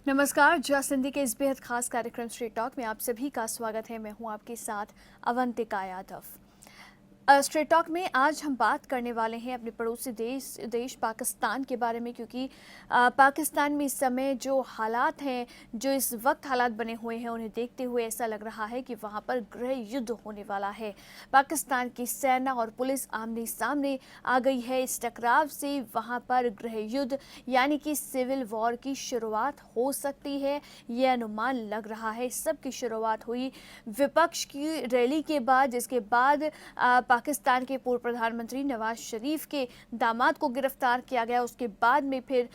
नमस्कार। सिंधी के इस बेहद खास कार्यक्रम स्ट्रीट टॉक में आप सभी का स्वागत है। मैं हूं आपके साथ अवंतिका यादव। स्ट्रेट टॉक में आज हम बात करने वाले हैं अपने पड़ोसी देश पाकिस्तान के बारे में, क्योंकि पाकिस्तान में इस समय जो हालात हैं, जो इस वक्त हालात बने हुए हैं, उन्हें देखते हुए ऐसा लग रहा है कि वहां पर गृह युद्ध होने वाला है। पाकिस्तान की सेना और पुलिस आमने सामने आ गई है। इस टकराव से वहां पर गृह युद्ध यानी कि सिविल वॉर की शुरुआत हो सकती है, यह अनुमान लग रहा है। सब की शुरुआत हुई विपक्ष की रैली के बाद, जिसके बाद पाकिस्तान के पूर्व प्रधानमंत्री नवाज शरीफ के दामाद को गिरफ्तार किया गया। उसके बाद में फिर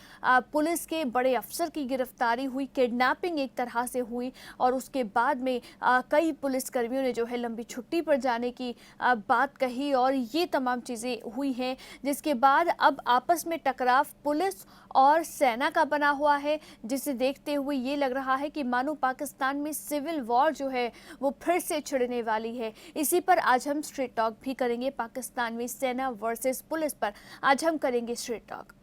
पुलिस के बड़े अफसर की गिरफ्तारी हुई, किडनैपिंग एक तरह से हुई, और उसके बाद में कई पुलिसकर्मियों ने जो है लंबी छुट्टी पर जाने की बात कही, और ये तमाम चीज़ें हुई हैं। जिसके बाद अब आपस में टकराव पुलिस और सेना का बना हुआ है, जिसे देखते हुए ये लग रहा है कि मानो पाकिस्तान में सिविल वॉर जो है वो फिर से छिड़ने वाली है। इसी पर आज हम स्ट्रीट टॉक भी करेंगे। पाकिस्तान में सेना वर्सेस पुलिस पर आज हम करेंगे स्ट्रीट टॉक।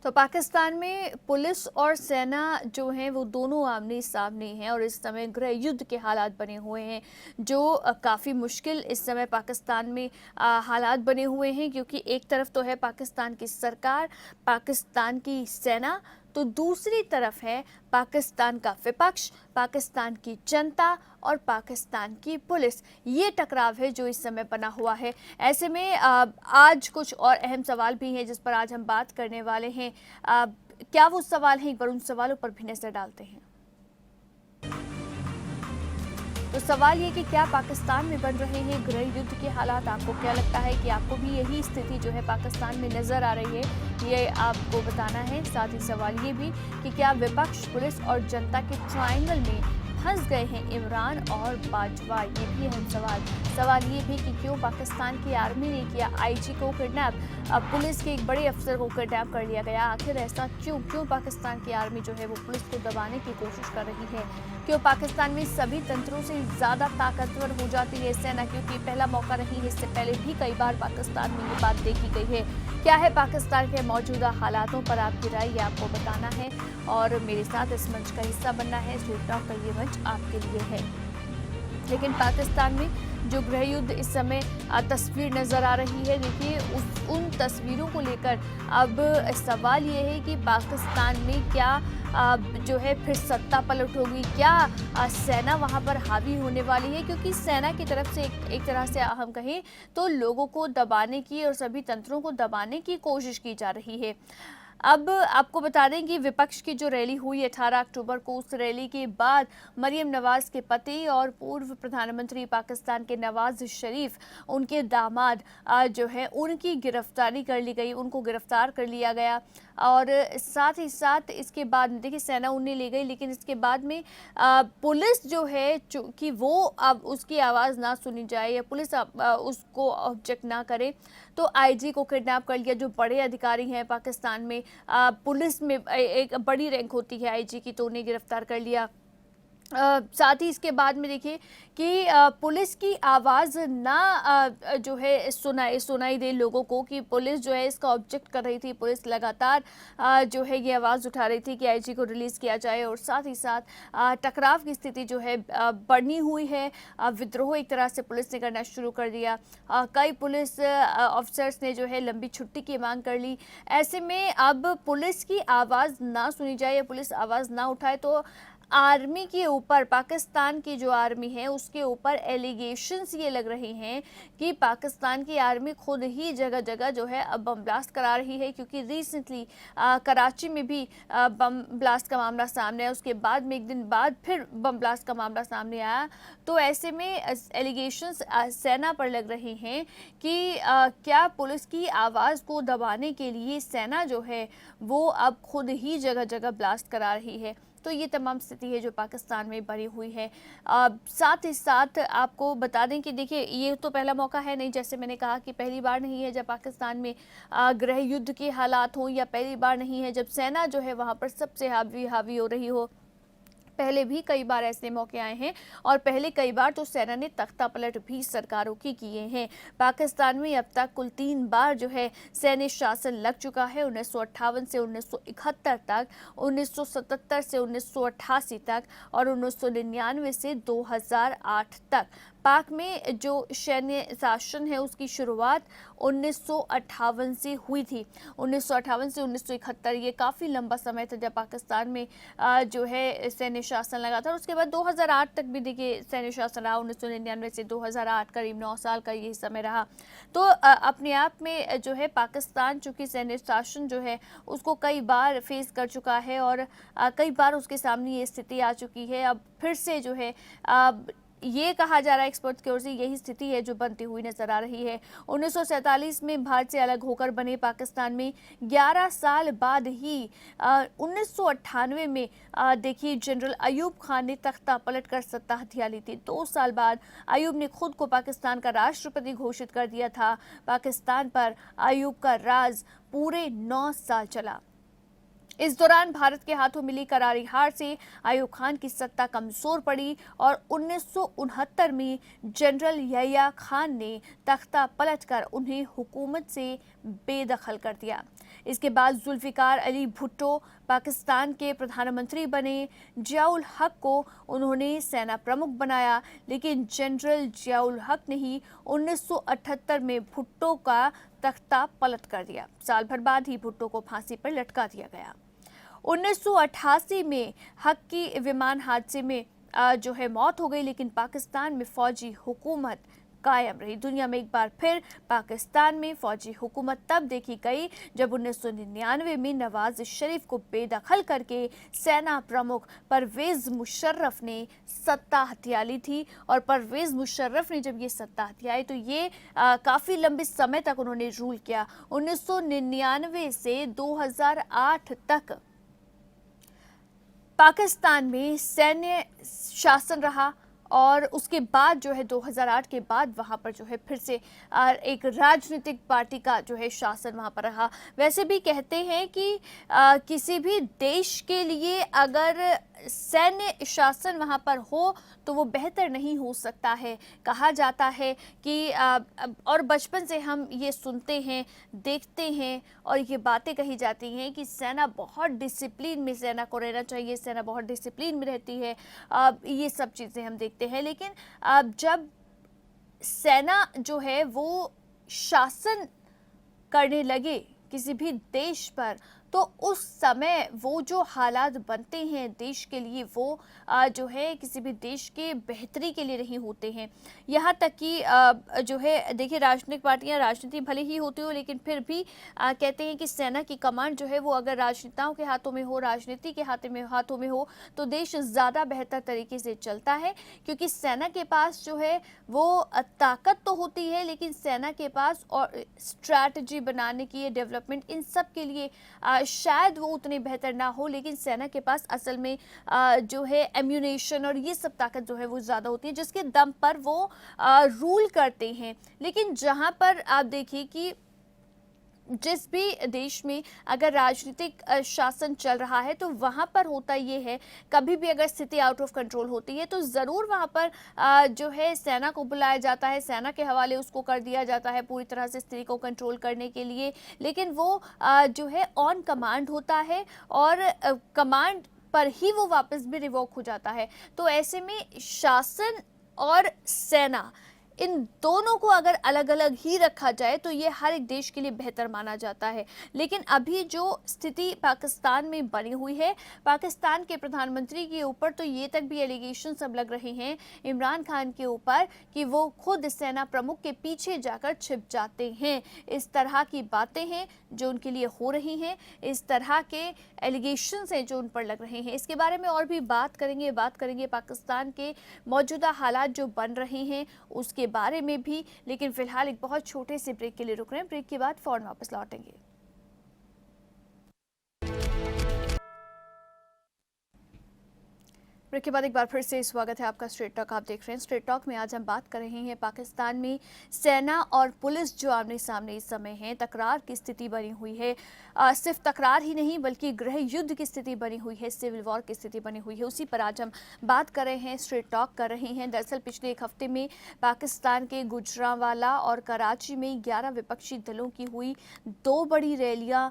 तो पाकिस्तान में पुलिस और सेना जो हैं वो दोनों आमने सामने हैं, और इस समय गृह युद्ध के हालात बने हुए हैं, जो काफ़ी मुश्किल इस समय पाकिस्तान में हालात बने हुए हैं। क्योंकि एक तरफ तो है पाकिस्तान की सरकार, पाकिस्तान की सेना, तो दूसरी तरफ है पाकिस्तान का विपक्ष, पाकिस्तान की जनता और पाकिस्तान की पुलिस। ये टकराव है जो इस समय बना हुआ है। ऐसे में आज कुछ और अहम सवाल भी हैं जिस पर आज हम बात करने वाले हैं। क्या वो सवाल हैं, एक बार उन सवालों पर भी नजर डालते हैं। तो सवाल ये कि क्या पाकिस्तान में बन रहे हैं गृह युद्ध के हालात? आपको क्या लगता है कि आपको भी यही स्थिति जो है पाकिस्तान में नजर आ रही है? ये आपको बताना है। साथ ही सवाल ये भी कि क्या विपक्ष, पुलिस और जनता के ट्रायंगल में फंस गए हैं इमरान और बाजवा? ये भी अहम सवाल ये भी कि क्यों पाकिस्तान की आर्मी ने किया आईजी को किडनैप, पुलिस के एक बड़े अफसर को किडनैप कर लिया गया। आखिर ऐसा क्यों पाकिस्तान की आर्मी जो है वो पुलिस को दबाने की कोशिश कर रही है? क्यों पाकिस्तान में सभी तंत्रों से ज़्यादा ताकतवर हो जाती है सेना? क्योंकि पहला मौका नहीं है, इससे पहले भी कई बार पाकिस्तान में ये बात देखी गई है। क्या है पाकिस्तान के मौजूदा हालातों पर आपकी राय, ये आपको बताना है और मेरे साथ इस मंच का हिस्सा बनना है। स्ट्रीट टॉक का ये मंच आपके लिए है। लेकिन पाकिस्तान में जो गृह युद्ध इस समय तस्वीर नज़र आ रही है, देखिए उन तस्वीरों को लेकर अब सवाल ये है कि पाकिस्तान में क्या जो है फिर सत्ता पलट होगी? क्या सेना वहां पर हावी होने वाली है? क्योंकि सेना की तरफ से एक तरह से हम कहें तो लोगों को दबाने की और सभी तंत्रों को दबाने की कोशिश की जा रही है। अब आपको बता दें कि विपक्ष की जो रैली हुई 18 अक्टूबर को, उस रैली के बाद मरियम नवाज के पति और पूर्व प्रधानमंत्री पाकिस्तान के नवाज शरीफ, उनके दामाद जो है उनकी गिरफ्तारी कर ली गई, उनको गिरफ्तार कर लिया गया। और साथ ही साथ इसके बाद देखिए सेना उन्हें ले गई, लेकिन इसके बाद में पुलिस जो है कि वो अब उसकी आवाज़ ना सुनी जाए या पुलिस उसको ऑब्जेक्ट ना करे, तो आईजी को किडनैप कर लिया। जो बड़े अधिकारी हैं पाकिस्तान में, पुलिस में एक बड़ी रैंक होती है आईजी की, तो उन्हें गिरफ्तार कर लिया। साथ ही इसके बाद में देखिए कि पुलिस की आवाज़ ना जो है सुनाई दे लोगों को, कि पुलिस जो है इसका ऑब्जेक्ट कर रही थी। पुलिस लगातार जो है ये आवाज़ उठा रही थी कि आईजी को रिलीज़ किया जाए, और साथ ही साथ टकराव की स्थिति जो है बनी हुई है। विद्रोह एक तरह से पुलिस ने करना शुरू कर दिया। कई पुलिस ऑफिसर्स ने जो है लंबी छुट्टी की मांग कर ली। ऐसे में अब पुलिस की आवाज़ ना सुनी जाए या पुलिस आवाज़ ना उठाए, तो आर्मी के ऊपर, पाकिस्तान की जो आर्मी है उसके ऊपर एलिगेशंस ये लग रहे हैं कि पाकिस्तान की आर्मी खुद ही जगह जगह जो है अब बम ब्लास्ट करा रही है। क्योंकि रिसेंटली कराची में भी बम ब्लास्ट का मामला सामने आया, उसके बाद में एक दिन बाद फिर बम ब्लास्ट का मामला सामने आया। तो ऐसे में एलिगेशंस सेना पर लग रहे हैं कि क्या पुलिस की आवाज़ को दबाने के लिए सेना जो है वो अब खुद ही जगह जगह ब्लास्ट करा रही है। तो ये तमाम स्थिति है जो पाकिस्तान में बनी हुई है। साथ ही साथ आपको बता दें कि देखिए ये तो पहला मौका है नहीं, जैसे मैंने कहा कि पहली बार नहीं है जब पाकिस्तान में गृह युद्ध के हालात हों, या पहली बार नहीं है जब सेना जो है वहाँ पर सबसे हावी हो रही हो। पहले भी कई बार ऐसे मौके आए हैं और पहले कई बार तो सेना ने तख्ता पलट भी सरकारों की किए हैं। पाकिस्तान में अब तक कुल 3 बार जो है सैन्य शासन लग चुका है, 1958 से 1971 तक, 1977 से 1988 तक और 1999 से 2008 तक। पाक में जो सैन्य शासन है उसकी शुरुआत 1958 से हुई थी। 1958 से 1971 ये काफ़ी लंबा समय था जब पाकिस्तान में जो है सैन्य शासन लगा था। और उसके बाद 2008 तक भी देखिए सैन्य शासन रहा। 1999 से 2008 करीब 9 साल का ये समय रहा। तो अपने आप में जो है पाकिस्तान चूँकि सैन्य शासन जो है उसको कई बार फेस कर चुका है और कई बार उसके सामने ये स्थिति आ चुकी है। अब फिर से जो है ये कहा जा रहा है एक्सपर्ट की ओर से यही स्थिति है जो बनती हुई नजर आ रही है। 1947 में भारत से अलग होकर बने पाकिस्तान में 11 साल बाद ही 1998 में देखिए जनरल अयूब खान ने तख्ता पलटकर सत्ता हथिया ली थी। 2 साल बाद अयूब ने खुद को पाकिस्तान का राष्ट्रपति घोषित कर दिया था। पाकिस्तान पर अयूब का राज पूरे 9 साल चला। इस दौरान भारत के हाथों मिली करारी हार से अयूब खान की सत्ता कमजोर पड़ी और 1969 में जनरल यहिया खान ने तख्ता पलटकर उन्हें हुकूमत से बेदखल कर दिया। इसके बाद जुल्फिकार अली भुट्टो पाकिस्तान के प्रधानमंत्री बने। जियाउल हक को उन्होंने सेना प्रमुख बनाया, लेकिन जनरल जियाउल हक ने ही 1978 में भुट्टो का तख्ता पलट कर दिया। साल भर बाद ही भुट्टो को फांसी पर लटका दिया गया। 1988 में हक की विमान हादसे में जो है मौत हो गई, लेकिन पाकिस्तान में फौजी हुकूमत कायम रही। दुनिया में एक बार फिर पाकिस्तान में फौजी हुकूमत तब देखी गई जब 1999 में नवाज शरीफ को बेदखल करके सेना प्रमुख परवेज मुशर्रफ ने सत्ता हथिया ली थी। और परवेज मुशर्रफ ने जब ये सत्ता हथियाई तो ये काफ़ी लंबे समय तक उन्होंने रूल किया। 1999 से 2008 तक पाकिस्तान में सैन्य शासन रहा और उसके बाद जो है 2008 के बाद वहाँ पर जो है फिर से एक राजनीतिक पार्टी का जो है शासन वहाँ पर रहा। वैसे भी कहते हैं कि किसी भी देश के लिए अगर सैन्य शासन वहाँ पर हो तो वो बेहतर नहीं हो सकता है। कहा जाता है कि और बचपन से हम ये सुनते हैं, देखते हैं और ये बातें कही जाती हैं कि सेना बहुत डिसिप्लिन में सेना को रहना चाहिए, सेना बहुत डिसिप्लिन में रहती है। ये सब चीज़ें हम देखते हैं, लेकिन जब सेना जो है वो शासन करने लगे किसी भी देश पर तो उस समय वो जो हालात बनते हैं देश के लिए वो जो है किसी भी देश के बेहतरी के लिए नहीं होते हैं। यहाँ तक कि जो है देखिए राजनीतिक पार्टियाँ राजनीति भले ही होती हो, लेकिन फिर भी कहते हैं कि सेना की कमांड जो है वो अगर राजनेताओं के हाथों में हो, राजनीति के हाथों में हो तो देश ज़्यादा बेहतर तरीके से चलता है। क्योंकि सेना के पास जो है वो ताकत तो होती है, लेकिन सेना के पास और स्ट्रैटेजी बनाने की, डेवलपमेंट, इन सब के लिए शायद वो उतने बेहतर ना हो, लेकिन सेना के पास असल में जो है एम्यूनेशन और ये सब ताकत जो है वो ज़्यादा होती है, जिसके दम पर वो रूल करते हैं। लेकिन जहाँ पर आप देखिए कि जिस भी देश में अगर राजनीतिक शासन चल रहा है तो वहाँ पर होता ये है, कभी भी अगर स्थिति आउट ऑफ कंट्रोल होती है तो ज़रूर वहाँ पर जो है सेना को बुलाया जाता है, सेना के हवाले उसको कर दिया जाता है पूरी तरह से स्थिति को कंट्रोल करने के लिए। लेकिन वो जो है ऑन कमांड होता है और कमांड पर ही वो वापस भी रिवोक हो जाता है। तो ऐसे में शासन और सेना इन दोनों को अगर अलग अलग ही रखा जाए तो ये हर एक देश के लिए बेहतर माना जाता है। लेकिन अभी जो स्थिति पाकिस्तान में बनी हुई है, पाकिस्तान के प्रधानमंत्री के ऊपर तो ये तक भी एलिगेशन सब लग रहे हैं इमरान खान के ऊपर कि वो खुद सेना प्रमुख के पीछे जाकर छिप जाते हैं। इस तरह की बातें हैं जो उनके लिए हो रही हैं, इस तरह के एलिगेशंस हैं जो उन पर लग रहे हैं। इसके बारे में और भी बात करेंगे पाकिस्तान के मौजूदा हालात जो बन रहे हैं उसके बारे में भी। लेकिन फिलहाल एक बहुत छोटे से ब्रेक के लिए रुक रहे हैं, ब्रेक के बाद फौरन वापस लौटेंगे। ब्रेक के बाद एक बार फिर से स्वागत है आपका। स्ट्रेट टॉक आप देख रहे हैं। स्ट्रेट टॉक में आज हम बात कर रहे हैं पाकिस्तान में सेना और पुलिस जो आमने सामने इस समय है, तकरार की स्थिति बनी हुई है। सिर्फ तकरार ही नहीं बल्कि गृह युद्ध की स्थिति बनी हुई है, सिविल वॉर की स्थिति बनी हुई है। उसी पर आज हम बात कर रहे हैं, स्ट्रेट टॉक कर रहे हैं। दरअसल पिछले एक हफ्ते में पाकिस्तान के गुजरांवाला और कराची में 11 विपक्षी दलों की हुई 2 बड़ी रैलियां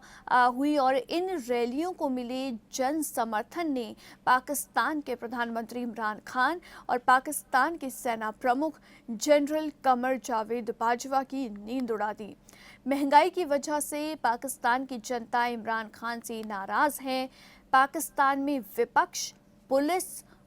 हुई और इन रैलियों को मिले जन समर्थन ने पाकिस्तान के प्रधानमंत्री इमरान खान और पाकिस्तान के सेना प्रमुख जनरल कमर जावेद बाजवा की नींद उड़ा दी। महंगाई की वजह से पाकिस्तान की जनता इमरान खान से नाराज है। पाकिस्तान में विपक्ष, पुलिस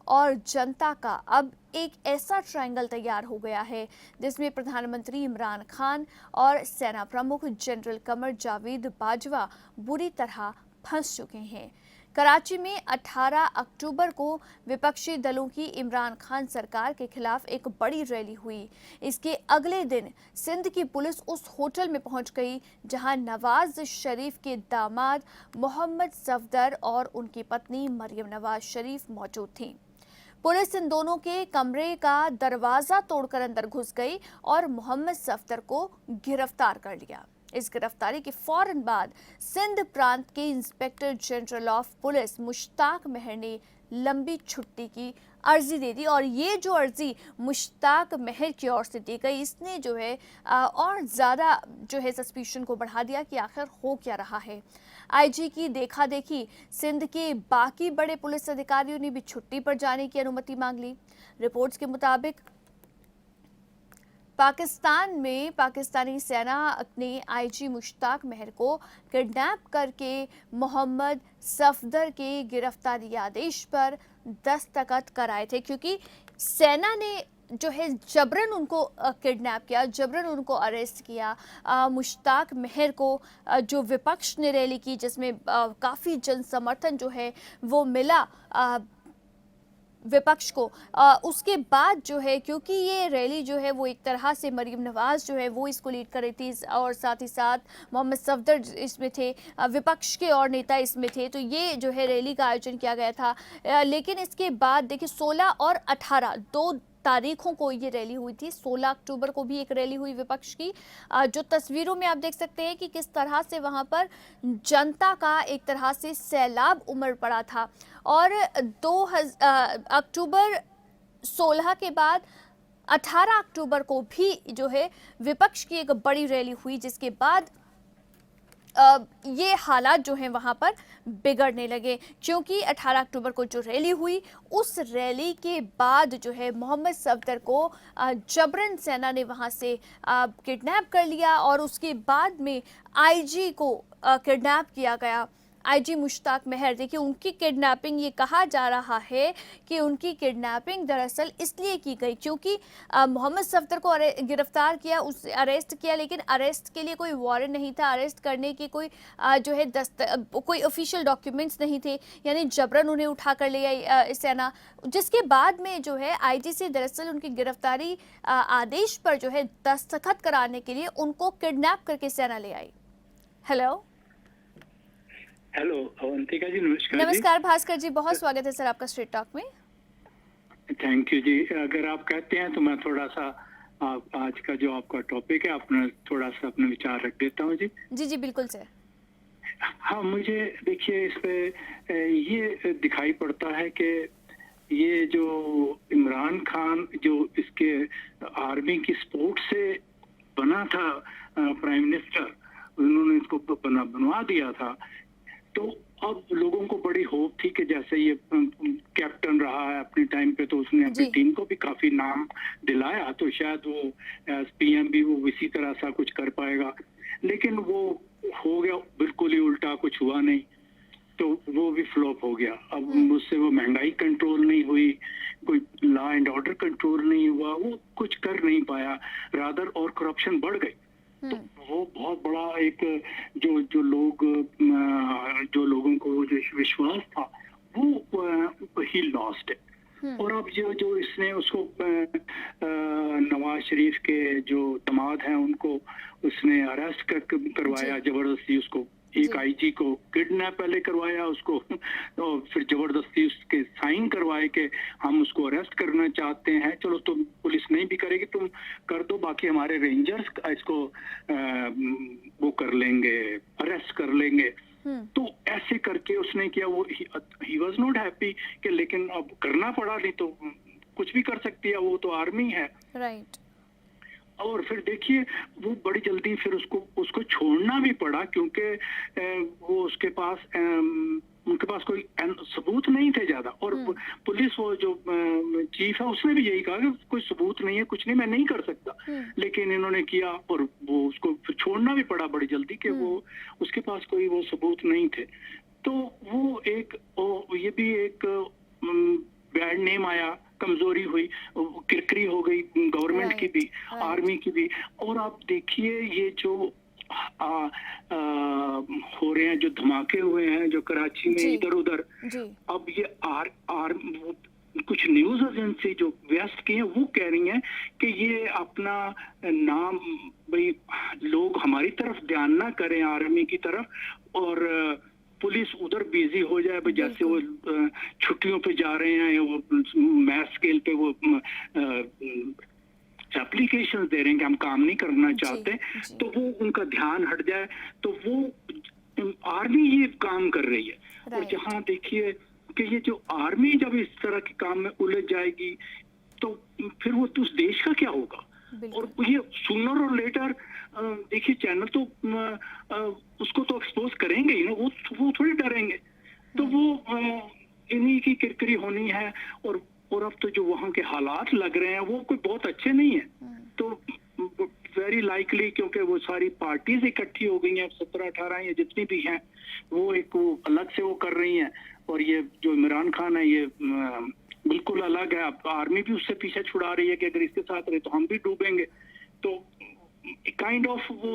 और जनता का अब एक ऐसा ट्रायंगल तैयार हो गया है जिसमें प्रधानमंत्री इमरान खान और सेना प्रमुख जनरल कमर जावेद बाजवा बुरी तरह फंस चुके हैं। कराची में 18 अक्टूबर को विपक्षी दलों की इमरान खान सरकार के खिलाफ एक बड़ी रैली हुई। इसके अगले दिन सिंध की पुलिस उस होटल में पहुंच गई जहां नवाज शरीफ के दामाद मोहम्मद सफदर और उनकी पत्नी मरियम नवाज शरीफ मौजूद थीं। पुलिस इन दोनों के कमरे का दरवाजा तोड़कर अंदर घुस गई और मोहम्मद सफदर को गिरफ्तार कर लिया। इस गिरफ्तारी के फौरन बाद सिंध प्रांत के inspector general of police Mushtaq Mehar ने लंबी छुट्टी की अर्जी दे दी और ये जो अर्जी मुश्ताक मेहर की ओर से दी गई, इसने जो है और ज़्यादा जो है सस्पिशन को बढ़ा दिया कि आखिर हो क्या रहा है। आईजी की देखा देखी सिंध के बाकी बड़े पुलिस अधिकारियों ने भी छुट्टी पर जाने की अनुमति मांग ली। रिपोर्ट्स के मुताबिक पाकिस्तान में पाकिस्तानी सेना ने आईजी मुश्ताक मेहर को किडनैप करके मोहम्मद सफदर के गिरफ्तारी आदेश पर दस्तखत कराए थे, क्योंकि सेना ने जो है जबरन उनको किडनैप किया, जबरन उनको अरेस्ट किया। मुश्ताक मेहर को जो विपक्ष ने रैली की जिसमें काफ़ी जन समर्थन जो है वो मिला विपक्ष को, उसके बाद जो है क्योंकि ये रैली जो है वो एक तरह से मरीम नवाज जो है वो इसको लीड कर रही थी और साथ ही साथ मोहम्मद सफदर इसमें थे, विपक्ष के और नेता इसमें थे, तो ये जो है रैली का आयोजन किया गया था। लेकिन इसके बाद देखिए 16 और 18 2 तारीखों को ये रैली हुई थी। 16 अक्टूबर को भी एक रैली हुई विपक्ष की, जो तस्वीरों में आप देख सकते हैं कि किस तरह से वहां पर जनता का एक तरह से सैलाब उमड़ पड़ा था। और 2 अक्टूबर 16 के बाद 18 अक्टूबर को भी जो है विपक्ष की एक बड़ी रैली हुई, जिसके बाद ये हालात जो हैं वहाँ पर बिगड़ने लगे, क्योंकि 18 अक्टूबर को जो रैली हुई उस रैली के बाद जो है मोहम्मद सफदर को जबरन सेना ने वहाँ से किडनैप कर लिया और उसके बाद में आईजी को किडनैप किया गया। आईजी मुश्ताक मेहर, देखिए उनकी किडनैपिंग, ये कहा जा रहा है कि उनकी किडनैपिंग दरअसल इसलिए की गई क्योंकि मोहम्मद सफदर को गिरफ्तार किया, उस अरेस्ट किया, लेकिन अरेस्ट के लिए कोई वारंट नहीं था, अरेस्ट करने की कोई जो है कोई ऑफिशियल डॉक्यूमेंट्स नहीं थे, यानी जबरन उन्हें उठा कर ले आई सेना, जिसके बाद में जो है आईजी से दरअसल उनकी गिरफ्तारी आदेश पर जो है दस्तखत कराने के लिए उनको किडनैप करके सेना ले आई। हेलो अवंतिका जी, नमस्कार। नमस्कार भास्कर जी, बहुत स्वागत है सर आपका स्ट्रेट टॉक में। थैंक यू जी। अगर आप कहते हैं तो मैं थोड़ा सा आज का जो आपका टॉपिक है अपना थोड़ा सा अपने विचार रख देता हूँ जी। जी जी बिल्कुल सर। हाँ, मुझे देखिए इस पे ये दिखाई पड़ता है कि ये जो इमरान खान जो इसके आर्मी की सपोर्ट से बना था प्राइम मिनिस्टर, उन्होंने इसको बनवा दिया था, तो अब लोगों को बड़ी होप थी कि जैसे ये कैप्टन रहा है अपने टाइम पे तो उसने अपनी टीम को भी काफी नाम दिलाया, तो शायद वो एज पीएम भी वो इसी तरह सा कुछ कर पाएगा, लेकिन वो हो गया बिल्कुल ही उल्टा, कुछ हुआ नहीं, तो वो भी फ्लॉप हो गया। अब मुझसे वो महंगाई कंट्रोल नहीं हुई, कोई लॉ एंड ऑर्डर कंट्रोल नहीं हुआ, वो कुछ कर नहीं पाया, रादर और करप्शन बढ़ गई। तो वो बहुत बड़ा एक जो लोगों को जो विश्वास था वो ही लॉस्ट है। और अब जो इसने उसको नवाज शरीफ के जो दामाद हैं उनको उसने अरेस्ट करवाया, जबरदस्ती उसको एक जी। आईजी को किडनैप पहले करवाया उसको, और फिर जबरदस्ती उसके साइन करवाए कि हम उसको अरेस्ट करना चाहते हैं। चलो तुम पुलिस नहीं भी करेगी, तुम कर दो, बाकी हमारे रेंजर्स इसको वो कर लेंगे, अरेस्ट कर लेंगे। हम्म। तो ऐसे करके उसने किया। वो ही वाज नॉट हैप्पी कि लेकिन अब करना पड़ा, नहीं तो कुछ भी कर सकती है, वो तो आर्मी है। राइट। और फिर देखिए वो बड़ी जल्दी फिर उसको उसको छोड़ना भी पड़ा, क्योंकि वो उसके पास उनके पास कोई सबूत नहीं थे ज्यादा। और पुलिस वो जो चीफ है उसने भी यही कहा कि कोई सबूत नहीं है, कुछ नहीं, मैं नहीं कर सकता। लेकिन इन्होंने किया और वो उसको फिर छोड़ना भी पड़ा बड़ी जल्दी कि वो उसके पास कोई वो सबूत नहीं थे। तो वो एक ये भी एक बैड नेम आया, कमजोरी हुई, किरकिरी हो गई गवर्नमेंट की भी, आर्मी की भी। और आप देखिए ये जो हो रहे हैं, जो धमाके हुए हैं जो कराची में इधर उधर, अब ये कुछ न्यूज एजेंसी जो वेस्ट की हैं वो कह रही हैं कि ये अपना नाम भाई लोग हमारी तरफ ध्यान ना करें, आर्मी की तरफ, और पुलिस उधर बिजी हो जाए। जैसे वो छुट्टियों पे जा रहे हैं, वो मैस स्केल पे वो एप्लीकेशन दे रहे हैं कि हम काम नहीं करना चाहते, तो वो उनका ध्यान हट जाए। तो वो आर्मी ये काम कर रही है। और जहां देखिए कि ये जो आर्मी जब इस तरह के काम में उलझ जाएगी तो फिर वो उस देश का क्या होगा। और ये सूनर और लेटर देखिए चैनल तो उसको तो एक्सपोज करेंगे ही ना, वो थोड़ी डरेंगे। तो वो इन्हीं की किरकिरी होनी है। और अब तो जो वहाँ के हालात लग रहे हैं वो कोई बहुत अच्छे नहीं है। तो वेरी लाइकली, क्योंकि वो सारी पार्टीज इकट्ठी हो गई हैं, 17-18 ये जितनी भी हैं, वो एक वो अलग से वो कर रही हैं। और ये जो इमरान खान है ये बिल्कुल अलग है। अब आर्मी भी उससे पीछे छुड़ा रही है कि अगर इसके साथ रहे तो हम भी डूबेंगे। तो काइंड ऑफ वो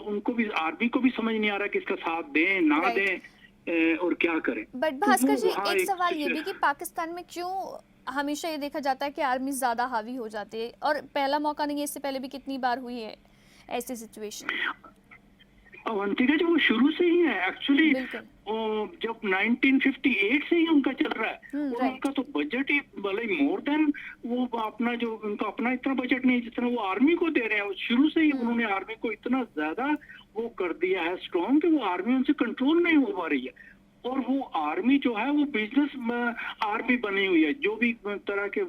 उनको भी, आर्मी को भी समझ नहीं आ रहा कि इसका साथ दें ना दें और क्या करें। बट भास्कर जी, एक सवाल ये भी कि पाकिस्तान में क्यों हमेशा ये देखा जाता है कि आर्मी ज्यादा हावी हो जाती है, और पहला मौका नहीं है, इससे पहले भी कितनी बार हुई है ऐसी सिचुएशन। अवंतिका जी वो शुरू से ही है एक्चुअली, जब 1958 से ही उनका चल रहा है। और उनका तो बजट ही भले मोर देन वो अपना जो उनका अपना इतना बजट नहीं जितना वो आर्मी को दे रहे हैं। शुरू से ही उन्होंने आर्मी को इतना ज्यादा वो कर दिया है स्ट्रॉन्ग कि वो आर्मी उनसे कंट्रोल नहीं हो पा रही है। और वो आर्मी जो है वो बिजनेस आर्मी बनी हुई है। जो भी तरह के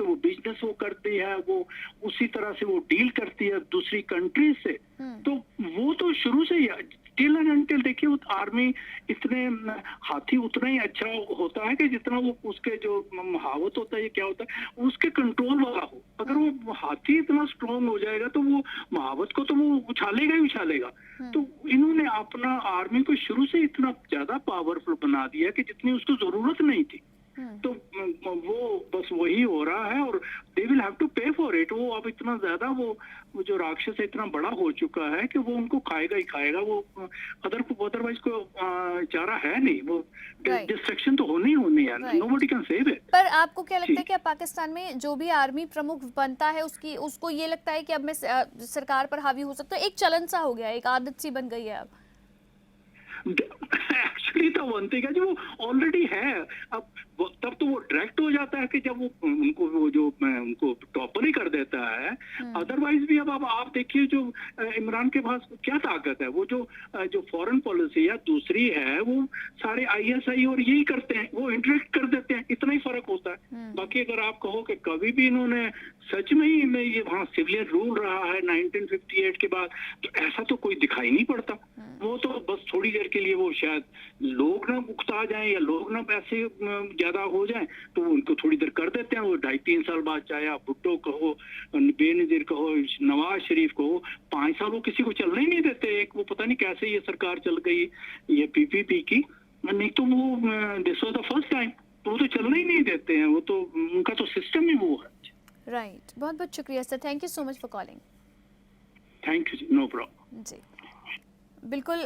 वो बिजनेस वो करती है, वो उसी तरह से वो डील करती है दूसरी कंट्री से। तो वो तो शुरू से ही टिल एंड अनटिल देखिए, वो आर्मी इतने हाथी उतना ही अच्छा होता है कि जितना वो उसके जो महावत होता है, क्या होता है, उसके कंट्रोल वाला हो। अगर वो हाथी इतना स्ट्रॉन्ग हो जाएगा तो वो महावत को तो वो उछालेगा ही उछालेगा। तो इन्होंने अपना आर्मी को शुरू से इतना ज्यादा पावरफुल बना दिया कि जितनी उसको जरूरत नहीं थी। तो वो बस वही हो रहा है और दे विल हैव टू पे फॉर इट। वो अब इतना ज्यादा वो जो राक्षस है इतना बड़ा हो चुका है कि वो उनको खाएगा ही खाएगा। वो अदरवाइज को चारा है नहीं। वो डिस्ट्रक्शन तो होनी होनी है, नोबडी कैन सेव इट। पर आपको क्या लगता है कि पाकिस्तान में जो भी आर्मी प्रमुख बनता है उसको ये लगता है कि अब मैं सरकार पर हावी हो सकता है, एक चलन सा हो गया, एक आदत सी बन गई है अब। एक्चुअली तो बनती है जी, वो ऑलरेडी है। अब तब तो वो डायरेक्ट हो जाता है कि जब वो उनको वो जो उनको टॉपर ही कर देता है। अदरवाइज भी अब आप देखिए जो इमरान के पास क्या ताकत है। वो जो फॉरेन पॉलिसी या दूसरी है वो सारे ISI और यही करते हैं, वो इंटरेक्ट कर देते हैं, इतना ही फर्क होता है। बाकी अगर आप कहो कि कभी भी इन्होंने सच में ही में ये वहाँ सिविलियन रूल रहा है 1958 के बाद, तो ऐसा तो कोई दिखाई नहीं पड़ता। वो तो बस थोड़ी देर के लिए वो शायद लोग ना उकता जाएं या लोग ना पैसे ज्यादा हो जाएं तो उनको थोड़ी देर कर देते हैं। वो 2.5-3 साल बाद, चाहे आप भुट्टो कहो, बेनजीर कहो, नवाज शरीफ कहो, 5 साल वो किसी को चलने ही नहीं देते। एक वो पता नहीं कैसे ये सरकार चल गई ये PPP की, नहीं तो वो this was the first time, तो वो तो चलने ही नहीं देते हैं। वो तो उनका तो सिस्टम ही वो है। राइट, बहुत बहुत शुक्रिया sir, thank you so much for calling. Thank you, no problem ji. बिल्कुल,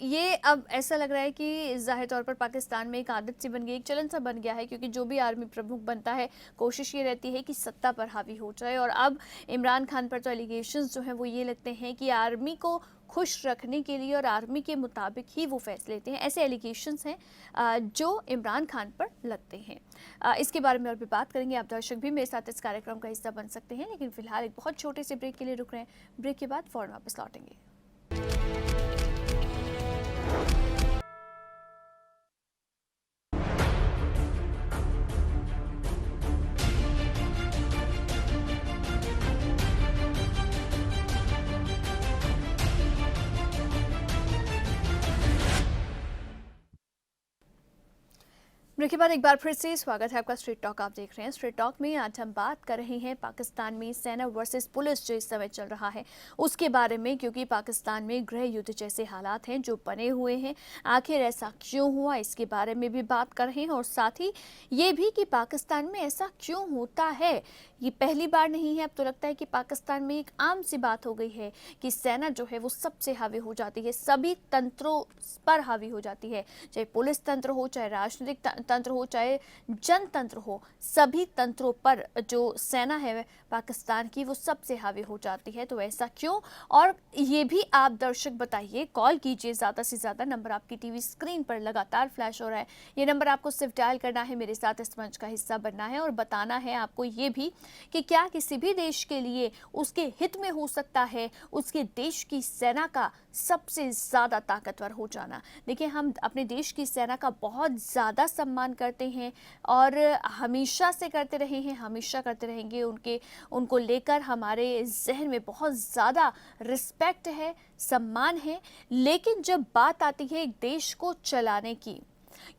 ये अब ऐसा लग रहा है कि ज़ाहिर तौर पर पाकिस्तान में एक आदत सी बन गई, एक चलन सा बन गया है, क्योंकि जो भी आर्मी प्रमुख बनता है कोशिश ये रहती है कि सत्ता पर हावी हो जाए। और अब इमरान खान पर तो एलिगेशंस जो हैं वो ये लगते हैं कि आर्मी को खुश रखने के लिए और आर्मी के मुताबिक ही वो फैसले लेते हैं। ऐसे एलिगेशंस हैं जो इमरान खान पर लगते हैं। इसके बारे में और भी बात करेंगे। आप दर्शक भी मेरे साथ इस कार्यक्रम का हिस्सा बन सकते हैं, लेकिन फिलहाल एक बहुत छोटे से ब्रेक के लिए रुक रहे हैं। ब्रेक के बाद फौरन वापस लौटेंगे। ब्रेक के बाद एक बार फिर से स्वागत है आपका। स्ट्रीट टॉक आप देख रहे हैं। स्ट्रीट टॉक में आज हम बात कर रहे हैं पाकिस्तान में सेना वर्सेस पुलिस जो इस समय चल रहा है उसके बारे में, क्योंकि पाकिस्तान में गृह युद्ध जैसे हालात हैं जो बने हुए हैं। आखिर ऐसा क्यों हुआ, इसके बारे में भी बात कर रहे हैं, और साथ ही ये भी कि पाकिस्तान में ऐसा क्यों होता है। ये पहली बार नहीं है। अब तो लगता है कि पाकिस्तान में एक आम सी बात हो गई है कि सेना जो है वो सबसे हावी हो जाती है, सभी तंत्रों पर हावी हो जाती है, चाहे पुलिस तंत्र हो, चाहे राजनीतिक तंत्र हो, चाहे जनतंत्र हो, सभी तंत्रों पर जो सेना है पाकिस्तान की वो सबसे हावी हो जाती है। तो ऐसा क्यों, और ये भी आप दर्शक बताइए, कॉल कीजिए ज़्यादा से ज़्यादा। नंबर आपकी टीवी स्क्रीन पर लगातार फ्लैश हो रहा है। ये नंबर आपको सिर्फ डायल करना है, मेरे साथ इस मंच का हिस्सा बनना है और बताना है आपको ये भी कि क्या किसी भी देश के लिए उसके हित में हो सकता है उसके देश की सेना का सबसे ज़्यादा ताकतवर हो जाना। देखिए, हम अपने देश की सेना का बहुत ज़्यादा सम्मान करते हैं और हमेशा से करते रहे हैं, हमेशा करते रहेंगे। उनको लेकर हमारे जहन में बहुत ज़्यादा रिस्पेक्ट है, सम्मान है। लेकिन जब बात आती है एक देश को चलाने की,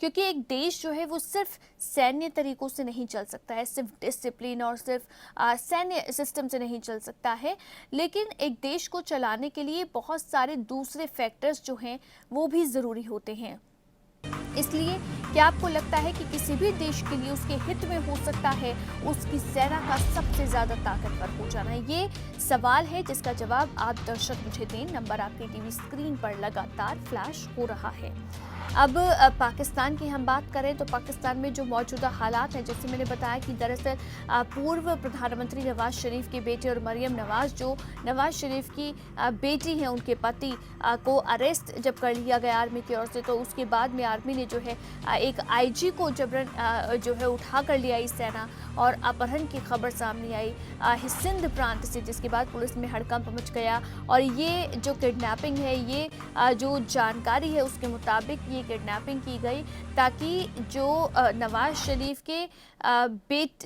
क्योंकि एक देश जो है वो सिर्फ सैन्य तरीकों से नहीं चल सकता है, सिर्फ डिसिप्लिन और सिर्फ सैन्य सिस्टम से नहीं चल सकता है, लेकिन एक देश को चलाने के लिए बहुत सारे दूसरे फैक्टर्स जो हैं वो भी ज़रूरी होते हैं। इसलिए क्या आपको लगता है कि किसी भी देश के लिए उसके हित में हो सकता है उसकी सेना का सबसे ज़्यादा ताकतवर हो जाना? ये सवाल है जिसका जवाब आप दर्शक मुझे दें। नंबर आपकी टीवी स्क्रीन पर लगातार फ्लैश हो रहा है। अब पाकिस्तान की हम बात करें तो पाकिस्तान में जो मौजूदा हालात हैं, जैसे मैंने बताया कि दरअसल पूर्व प्रधानमंत्री नवाज शरीफ के बेटे और मरियम नवाज, जो नवाज शरीफ की बेटी हैं, उनके पति को अरेस्ट जब कर लिया गया आर्मी की ओर से, तो उसके बाद में आर्मी ने जो है एक आईजी को जबरन जो है उठा कर लिया आई सेना, और अपहरण की खबर सामने आई सिंध प्रांत से, जिसके बाद पुलिस में हड़कंप मच गया। और ये जो किडनैपिंग है, ये जो जानकारी है उसके मुताबिक ये किडनैपिंग की गई ताकि जो नवाज शरीफ के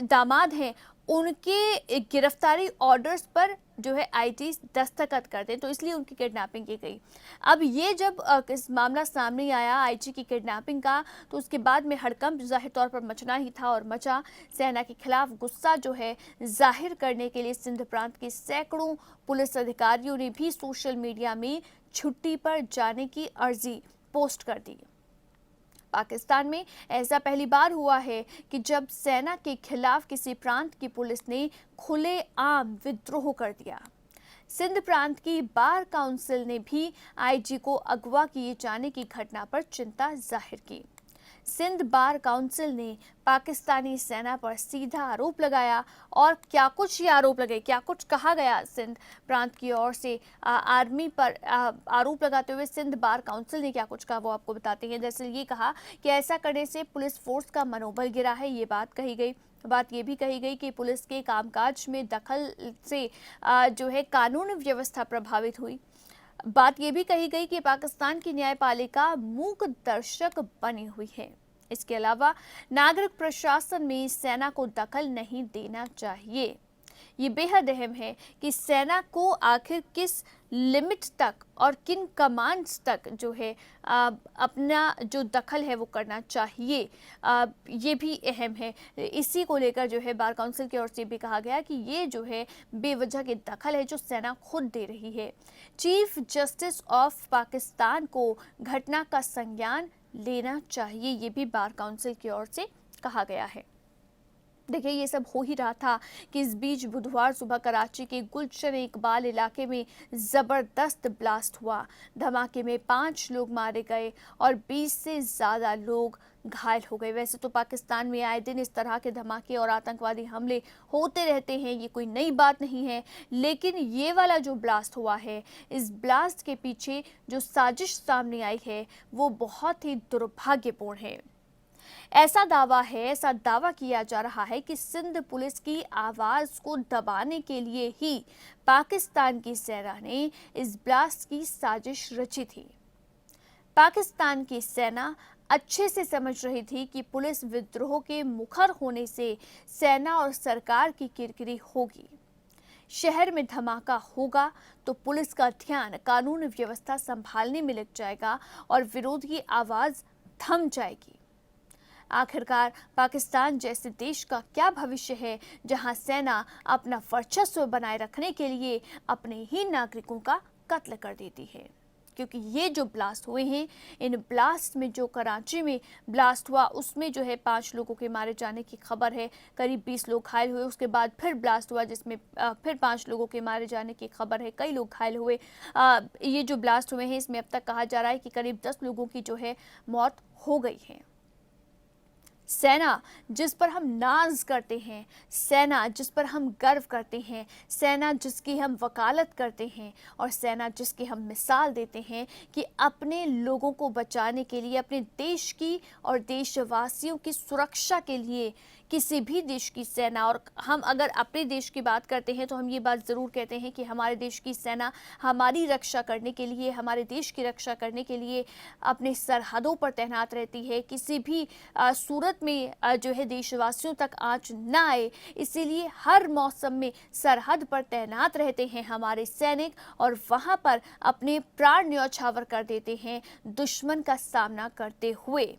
दामाद हैं उनके गिरफ्तारी ऑर्डर्स पर जो है आईजी दस्तखत करते हैं, तो इसलिए उनकी किडनैपिंग की गई। अब ये जब इस मामला सामने आया आईजी की किडनैपिंग का, तो उसके बाद में हड़कंप जाहिर तौर पर मचना ही था और मचा। सेना के खिलाफ गुस्सा जो है जाहिर करने के लिए सिंध प्रांत के सैकड़ों पुलिस अधिकारियों ने भी सोशल मीडिया में छुट्टी पर जाने की अर्जी पोस्ट कर दी। पाकिस्तान में ऐसा पहली बार हुआ है कि जब सेना के खिलाफ किसी प्रांत की पुलिस ने खुलेआम विद्रोह कर दिया। सिंध प्रांत की बार काउंसिल ने भी आईजी को अगवा किए जाने की घटना पर चिंता जाहिर की। सिंध बार काउंसिल ने पाकिस्तानी सेना पर सीधा आरोप लगाया, और क्या कुछ ये आरोप लगे, क्या कुछ कहा गया सिंध प्रांत की ओर से आर्मी पर आरोप लगाते हुए सिंध बार काउंसिल ने क्या कुछ कहा वो आपको बताते हैं। दरअसल ये कहा कि ऐसा करने से पुलिस फोर्स का मनोबल गिरा है। ये बात कही गई। बात ये भी कही गई कि पुलिस के कामकाज में दखल से जो है कानून व्यवस्था प्रभावित हुई। बात यह भी कही गई कि पाकिस्तान की न्यायपालिका मूक दर्शक बनी हुई है। इसके अलावा नागरिक प्रशासन में सेना को दखल नहीं देना चाहिए। ये बेहद अहम है कि सेना को आखिर किस लिमिट तक और किन कमांड्स तक जो है अपना जो दखल है वो करना चाहिए, ये भी अहम है। इसी को लेकर जो है बार काउंसिल की ओर से भी कहा गया कि ये जो है बेवजह की दखल है जो सेना खुद दे रही है। चीफ जस्टिस ऑफ पाकिस्तान को घटना का संज्ञान लेना चाहिए, ये भी बार काउंसिल की ओर से कहा गया है। देखिए, ये सब हो ही रहा था कि इस बीच बुधवार सुबह कराची के गुलशन इकबाल इलाके में ज़बरदस्त ब्लास्ट हुआ। धमाके में 5 लोग मारे गए और 20 से ज़्यादा लोग घायल हो गए। वैसे तो पाकिस्तान में आए दिन इस तरह के धमाके और आतंकवादी हमले होते रहते हैं, ये कोई नई बात नहीं है, लेकिन ये वाला जो ब्लास्ट हुआ है, इस ब्लास्ट के पीछे जो साजिश सामने आई है वो बहुत ही दुर्भाग्यपूर्ण है। ऐसा दावा किया जा रहा है कि सिंध पुलिस की आवाज को दबाने के लिए ही पाकिस्तान की सेना ने इस ब्लास्ट की साजिश रची थी। पाकिस्तान की सेना अच्छे से समझ रही थी कि पुलिस विद्रोह के मुखर होने से सेना और सरकार की किरकिरी होगी। शहर में धमाका होगा तो पुलिस का ध्यान कानून व्यवस्था संभालने में लग जाएगा और विरोध की आवाज थम जाएगी। आखिरकार पाकिस्तान जैसे देश का क्या भविष्य है जहां सेना अपना वर्चस्व बनाए रखने के लिए अपने ही नागरिकों का कत्ल कर देती है। क्योंकि ये जो ब्लास्ट हुए हैं, इन ब्लास्ट में जो कराची में ब्लास्ट हुआ उसमें जो है 5 लोगों के मारे जाने की खबर है, करीब 20 लोग घायल हुए। उसके बाद फिर ब्लास्ट हुआ जिसमें फिर 5 लोगों के मारे जाने की खबर है, कई लोग घायल हुए। ये जो ब्लास्ट हुए हैं इसमें अब तक कहा जा रहा है कि करीब 10 लोगों की जो है मौत हो गई है। सेना जिस पर हम नाज करते हैं, सेना जिस पर हम गर्व करते हैं, सेना जिसकी हम वकालत करते हैं और सेना जिसकी हम मिसाल देते हैं कि अपने लोगों को बचाने के लिए, अपने देश की और देशवासियों की सुरक्षा के लिए किसी भी देश की सेना, और हम अगर अपने देश की बात करते हैं तो हम ये बात ज़रूर कहते हैं कि हमारे देश की सेना हमारी रक्षा करने के लिए, हमारे देश की रक्षा करने के लिए अपने सरहदों पर तैनात रहती है। किसी भी सूरत में जो है देशवासियों तक आंच ना आए, इसीलिए हर मौसम में सरहद पर तैनात रहते हैं हमारे सैनिक और वहां पर अपने प्राण न्यौछावर कर देते हैं दुश्मन का सामना करते हुए।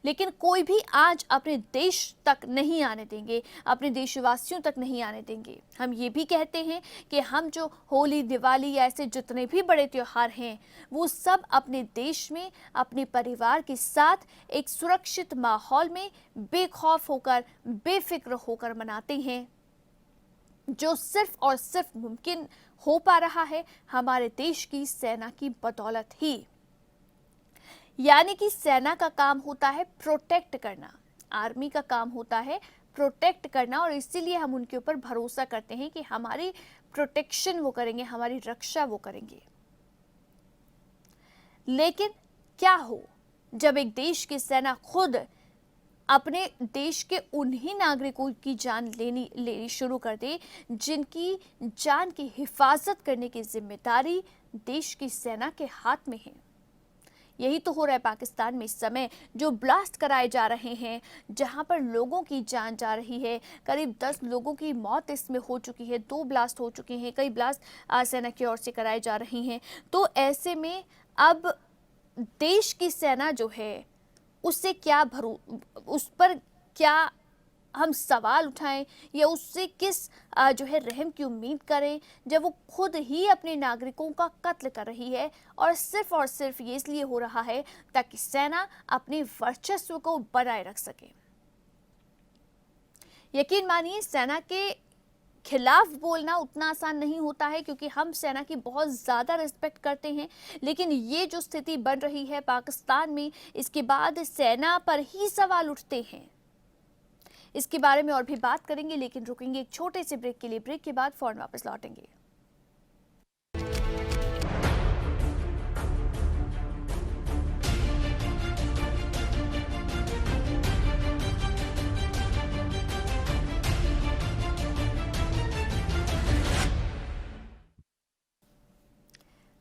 लेकिन कोई भी आज अपने देश तक नहीं आने देंगे, अपने देशवासियों तक नहीं आने देंगे। हम ये भी कहते हैं कि हम जो होली, दिवाली या ऐसे जितने भी बड़े त्योहार हैं वो सब अपने देश में अपने परिवार के साथ एक सुरक्षित माहौल में बेखौफ होकर, बेफिक्र होकर मनाते हैं, जो सिर्फ और सिर्फ मुमकिन हो पा रहा है हमारे देश की सेना की बदौलत ही। यानी कि सेना का काम होता है प्रोटेक्ट करना, आर्मी का काम होता है प्रोटेक्ट करना, और इसीलिए हम उनके ऊपर भरोसा करते हैं कि हमारी प्रोटेक्शन वो करेंगे, हमारी रक्षा वो करेंगे। लेकिन क्या हो जब एक देश की सेना खुद अपने देश के उन्हीं नागरिकों की जान लेनी शुरू कर दे जिनकी जान की हिफाजत करने की जिम्मेदारी देश की सेना के हाथ में है। यही तो हो रहा है पाकिस्तान में इस समय। जो ब्लास्ट कराए जा रहे हैं, जहां पर लोगों की जान जा रही है, करीब 10 लोगों की मौत इसमें हो चुकी है, 2 ब्लास्ट हो चुके हैं, कई ब्लास्ट सेना की ओर से कराए जा रहे हैं। तो ऐसे में अब देश की सेना जो है उससे क्या उस पर क्या हम सवाल उठाएं या उससे किस जो है रहम की उम्मीद करें जब वो खुद ही अपने नागरिकों का कत्ल कर रही है, और सिर्फ ये इसलिए हो रहा है ताकि सेना अपने वर्चस्व को बनाए रख सके। यकीन मानिए सेना के खिलाफ बोलना उतना आसान नहीं होता है क्योंकि हम सेना की बहुत ज़्यादा रिस्पेक्ट करते हैं, लेकिन ये जो स्थिति बन रही है पाकिस्तान में, इसके बाद सेना पर ही सवाल उठते हैं। इसके बारे में और भी बात करेंगे, लेकिन रुकेंगे एक छोटे से ब्रेक के लिए। ब्रेक के बाद फौरन वापस लौटेंगे।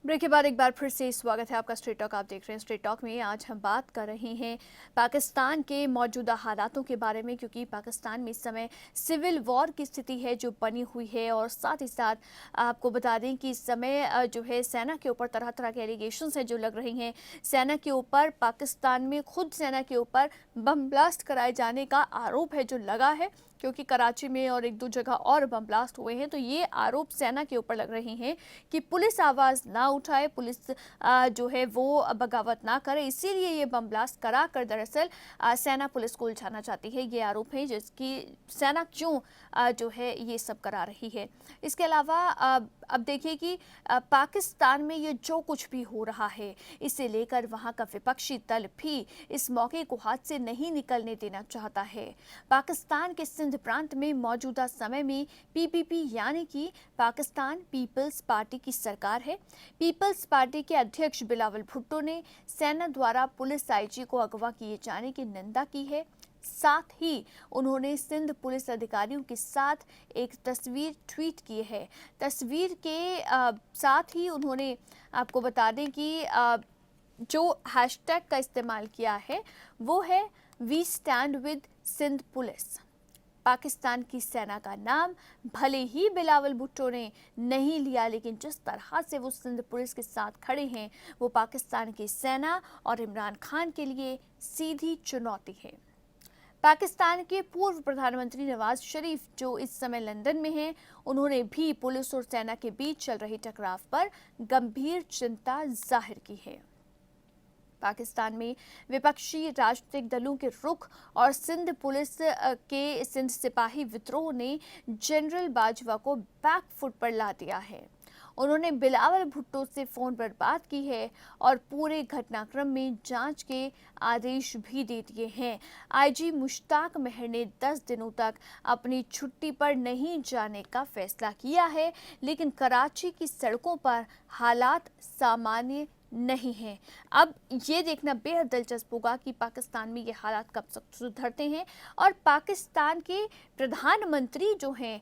ब्रेक के बाद एक बार फिर से स्वागत है आपका। स्ट्रेट टॉक आप देख रहे हैं। स्ट्रेट टॉक में आज हम बात कर रहे हैं पाकिस्तान के मौजूदा हालातों के बारे में, क्योंकि पाकिस्तान में इस समय सिविल वॉर की स्थिति है जो बनी हुई है, और साथ ही साथ आपको बता दें कि इस समय जो है सेना के ऊपर तरह तरह के एलिगेशंस हैं जो लग रही हैं। सेना के ऊपर, पाकिस्तान में खुद सेना के ऊपर बम ब्लास्ट कराए जाने का आरोप है जो लगा है, क्योंकि कराची में और 1-2 जगह और बम ब्लास्ट हुए हैं। तो ये आरोप सेना के ऊपर लग रहे हैं कि पुलिस आवाज़ ना उठाए, पुलिस जो है वो बगावत ना करे, इसीलिए ये बम ब्लास्ट करा कर दरअसल सेना पुलिस को उलझाना चाहती है। ये आरोप है जिसकी सेना क्यों जो है ये सब करा रही है। इसके अलावा अब देखिए कि पाकिस्तान में ये जो कुछ भी हो रहा है, इसे लेकर वहां का विपक्षी दल भी इस मौके को हाथ से नहीं निकलने देना चाहता है। पाकिस्तान के सिंध प्रांत में मौजूदा समय में पीपीपी यानी कि पाकिस्तान पीपल्स पार्टी की सरकार है। पीपल्स पार्टी के अध्यक्ष बिलावल भुट्टो ने सेना द्वारा पुलिस आईजी को अगवा किए जाने की निंदा की है। साथ ही उन्होंने सिंध पुलिस अधिकारियों के साथ एक तस्वीर ट्वीट की है। तस्वीर के साथ ही उन्होंने, आपको बता दें कि जो हैशटैग का इस्तेमाल किया है वो है we stand with Sindh police. Pakistan की सेना का नाम भले ही बिलावल भुट्टो ने नहीं लिया, लेकिन जिस तरह से वो सिंध पुलिस के साथ खड़े हैं वो पाकिस्तान की सेना और इमरान खान के लिए सीधी चुनौती है। पाकिस्तान के पूर्व प्रधानमंत्री नवाज शरीफ जो इस समय लंदन में हैं, उन्होंने भी पुलिस और सेना के बीच चल रहे टकराव पर गंभीर चिंता जाहिर की है। पाकिस्तान में विपक्षी राजनीतिक दलों के रुख और सिंध पुलिस के सिंध सिपाही विद्रोह ने जनरल बाजवा को बैक फुट पर ला दिया है। उन्होंने बिलावल भुट्टो से फोन पर बात की है और पूरे घटनाक्रम में जांच के आदेश भी दे दिए हैं। आईजी मुश्ताक मेहर ने 10 दिनों तक अपनी छुट्टी पर नहीं जाने का फैसला किया है, लेकिन कराची की सड़कों पर हालात सामान्य नहीं है। अब ये देखना बेहद दिलचस्प होगा कि पाकिस्तान में ये हालात कब सुधरते हैं और पाकिस्तान के प्रधानमंत्री जो हैं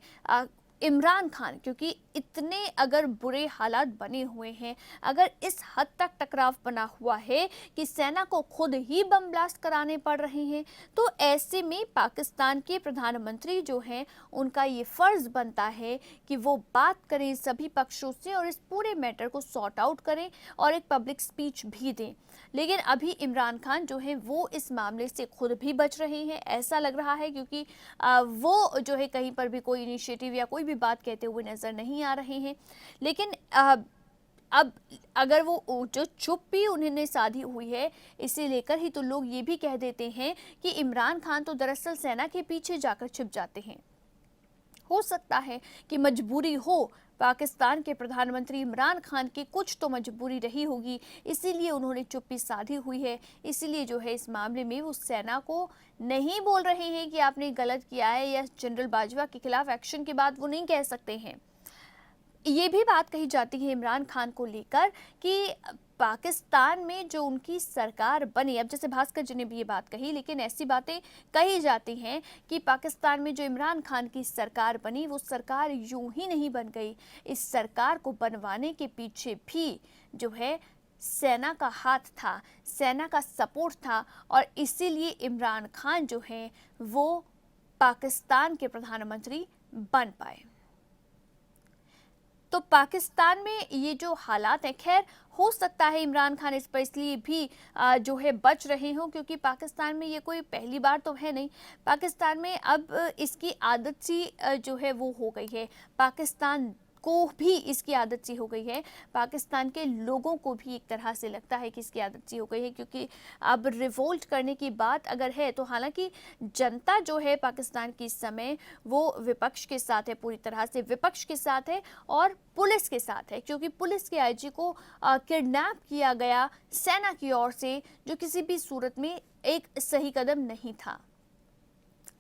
इमरान खान, क्योंकि इतने अगर बुरे हालात बने हुए हैं, अगर इस हद तक टकराव बना हुआ है कि सेना को खुद ही बम ब्लास्ट कराने पड़ रहे हैं, तो ऐसे में पाकिस्तान के प्रधानमंत्री जो हैं उनका ये फर्ज बनता है कि वो बात करें सभी पक्षों से और इस पूरे मैटर को सॉर्ट आउट करें और एक पब्लिक स्पीच भी दें। लेकिन अभी इमरान खान जो है वो इस मामले से खुद भी बच रहे हैं, ऐसा लग रहा है, क्योंकि वो जो है कहीं पर भी कोई इनिशिएटिव या कोई भी बात कहते हुए नजर नहीं आ रहे हैं। लेकिन अब अगर वो जो चुप भी उन्होंने साधी हुई है, इसे लेकर ही तो लोग ये भी कह देते हैं कि इमरान खान तो दरअसल सेना के पीछे जाकर छिप जाते हैं। हो सकता है कि मजबूरी हो, पाकिस्तान के प्रधानमंत्री इमरान खान की कुछ तो मजबूरी रही होगी, इसीलिए उन्होंने चुप्पी साधी हुई है। इसीलिए जो है इस मामले में वो सेना को नहीं बोल रहे हैं कि आपने गलत किया है, या जनरल बाजवा के खिलाफ एक्शन के बाद वो नहीं कह सकते हैं। ये भी बात कही जाती है इमरान खान को लेकर कि पाकिस्तान में जो उनकी सरकार बनी, अब जैसे भास्कर जी ने भी ये बात कही, लेकिन ऐसी बातें कही जाती हैं कि पाकिस्तान में जो इमरान खान की सरकार बनी वो सरकार यूं ही नहीं बन गई। इस सरकार को बनवाने के पीछे भी जो है सेना का हाथ था, सेना का सपोर्ट था, और इसीलिए इमरान खान जो है वो पाकिस्तान के प्रधानमंत्री बन पाए। तो पाकिस्तान में ये जो हालात हैं, खैर हो सकता है इमरान खान इस पर इसलिए भी जो है बच रहे हों, क्योंकि पाकिस्तान में ये कोई पहली बार तो है नहीं। पाकिस्तान में अब इसकी आदत सी जो है वो हो गई है, पाकिस्तान को भी इसकी आदत सी हो गई है, पाकिस्तान के लोगों को भी एक तरह से लगता है कि इसकी आदत सी हो गई है। क्योंकि अब रिवोल्ट करने की बात अगर है तो हालांकि जनता जो है पाकिस्तान की इस समय वो विपक्ष के साथ है, पूरी तरह से विपक्ष के साथ है और पुलिस के साथ है, क्योंकि पुलिस के आईजी को किडनैप किया गया सेना की ओर से, जो किसी भी सूरत में एक सही कदम नहीं था।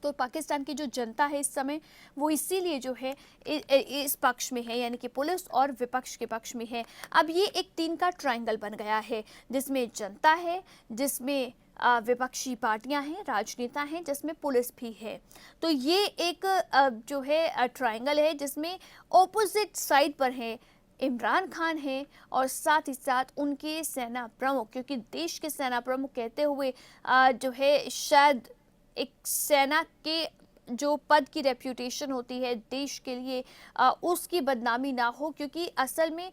तो पाकिस्तान की जो जनता है इस समय वो इसीलिए जो है इस पक्ष में है, यानी कि पुलिस और विपक्ष के पक्ष में है। अब ये एक 3 का ट्रायंगल बन गया है, जिसमें जनता है, जिसमें विपक्षी पार्टियां हैं, राजनेता हैं, जिसमें पुलिस भी है। तो ये एक जो है ट्रायंगल है जिसमें ऑपोजिट साइड पर है इमरान खान है और साथ ही साथ उनके सेना प्रमुख, क्योंकि देश के सेना प्रमुख कहते हुए जो है शायद एक सेना के जो पद की रेप्यूटेशन होती है देश के लिए, उसकी बदनामी ना हो, क्योंकि असल में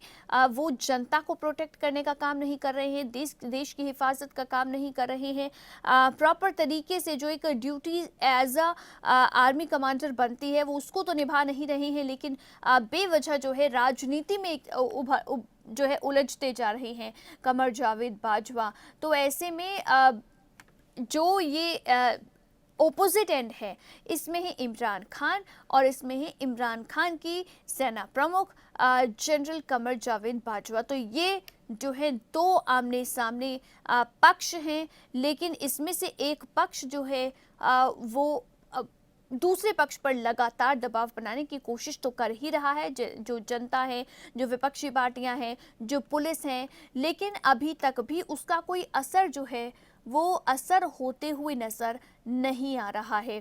वो जनता को प्रोटेक्ट करने का काम नहीं कर रहे हैं, देश की हिफाजत का काम नहीं कर रहे हैं। प्रॉपर तरीके से जो एक duty as a army commander बनती है वो उसको तो निभा नहीं रहे हैं, लेकिन बेवजह जो है राजनीति में जो है उलझते जा रहे हैं कमर जावेद बाजवा। तो ऐसे में जो ये ओपोजिट एंड है, इसमें है इमरान खान और इसमें है इमरान खान की सेना प्रमुख जनरल कमर जावेद बाजवा। तो ये जो है दो आमने सामने पक्ष हैं, लेकिन इसमें से एक पक्ष जो है वो दूसरे पक्ष पर लगातार दबाव बनाने की कोशिश तो कर ही रहा है, जो जनता है, जो विपक्षी पार्टियां हैं, जो पुलिस हैं, लेकिन अभी तक भी उसका कोई असर जो है वो असर होते हुए नजर नहीं आ रहा है।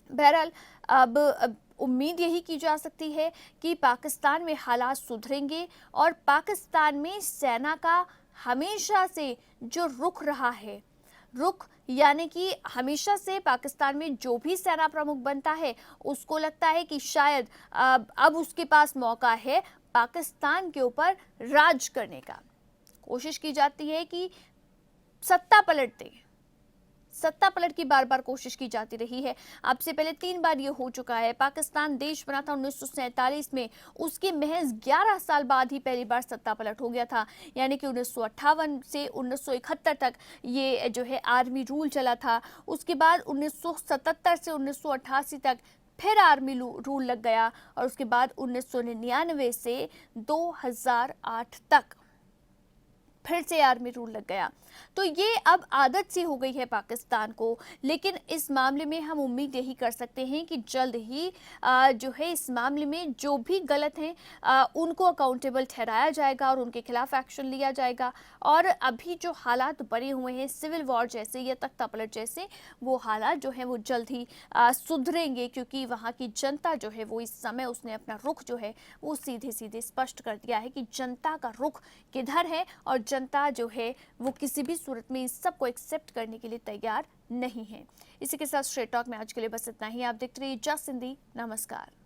बहरहाल अब उम्मीद यही की जा सकती है कि पाकिस्तान में हालात सुधरेंगे और पाकिस्तान में सेना का हमेशा से जो रुख रहा है, रुख यानी कि हमेशा से पाकिस्तान में जो भी सेना प्रमुख बनता है उसको लगता है कि शायद अब उसके पास मौका है पाकिस्तान के ऊपर राज करने का। कोशिश की जाती है कि सत्ता पलट दे, सत्ता पलट की बार बार कोशिश की जाती रही है। आपसे पहले 3 बार ये हो चुका है। पाकिस्तान देश बना था 1947 में, उसके महज 11 साल बाद ही पहली बार सत्ता पलट हो गया था, यानी कि 1958 से 1971 तक ये जो है आर्मी रूल चला था। उसके बाद 1977 से 1988 तक फिर आर्मी रूल लग गया और उसके बाद 1999 से 2008 तक फिर से आर्मी रूल लग गया। तो ये अब आदत सी हो गई है पाकिस्तान को, लेकिन इस मामले में हम उम्मीद यही कर सकते हैं कि जल्द ही जो है इस मामले में जो भी गलत हैं उनको अकाउंटेबल ठहराया जाएगा और उनके खिलाफ एक्शन लिया जाएगा। और अभी जो हालात बने हुए हैं सिविल वॉर जैसे या तख्ता पलट जैसे, वो हालात जो हैं वो जल्द ही सुधरेंगे, क्योंकि वहाँ की जनता जो है वो इस समय उसने अपना रुख जो है वो सीधे सीधे स्पष्ट कर दिया है कि जनता का रुख किधर है और जनता जो है वो किसी भी सूरत में इस सब को एक्सेप्ट करने के लिए तैयार नहीं है। इसी के साथ स्ट्रेट टॉक में आज के लिए बस इतना ही। आप देखते रहिए जस्ट हिंदी। नमस्कार।